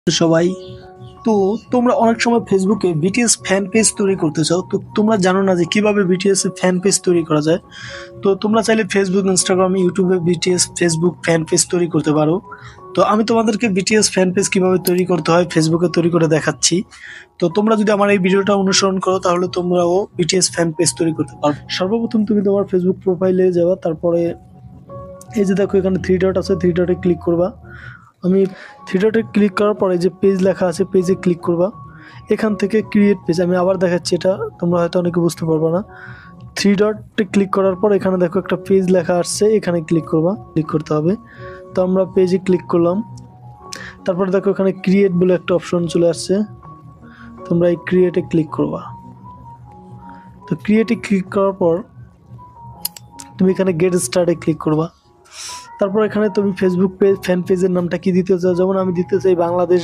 সবাই। তো তোমরা অনেক সময় ফেসবুকে বিটিএস ফ্যান পেজ তৈরি করতে চাও, তো তোমরা জানো না যে কিভাবে বিটিএস এর ফ্যান পেজ তৈরি করা যায়। তো তোমরা চাইলে ফেসবুক, ইনস্টাগ্রাম, ইউটিউবে বিটিএস ফেসবুক ফ্যান পেজ তৈরি করতে পারো। তো আমি তোমাদেরকে বিটিএস ফ্যান পেজ কিভাবে তৈরি করতে হয় ফেসবুকে তৈরি করে দেখাচ্ছি। তো তোমরা যদি আমার এই ভিডিওটা অনুসরণ করো তাহলে তোমরাও বিটিএস ফ্যান পেজ তৈরি করতে পারো। সর্বপ্রথম তুমি তোমার ফেসবুক প্রোফাইলে যাবা, তারপরে এই যে দেখো এখানে থ্রি ডট আছে, থ্রি ডটে ক্লিক করবা। আমি থ্রি ডটে ক্লিক করার পরে যে পেজ লেখা আছে পেজে ক্লিক করবা। এখান থেকে ক্রিয়েট পেজ আমি আবার দেখাচ্ছি, এটা তোমরা হয়তো অনেকে বুঝতে পারবে না। থ্রি ডটে ক্লিক করার পর এখানে দেখো একটা পেজ লেখা আসছে, এখানে ক্লিক করবা, ক্লিক করতে হবে। তো আমরা পেজে ক্লিক করলাম, তারপর দেখো এখানে ক্রিয়েট বলে একটা অপশন চলে আসছে, তোমরা এই ক্রিয়েটে ক্লিক করবা। তো ক্রিয়েটে ক্লিক করার পর তুমি এখানে গেট স্টার্টে ক্লিক করবা। তারপর এখানে তুমি ফেসবুক পেজ ফ্যান পেজের নামটা কি দিতে চাও, যেমন আমি দিতে চাই বাংলাদেশ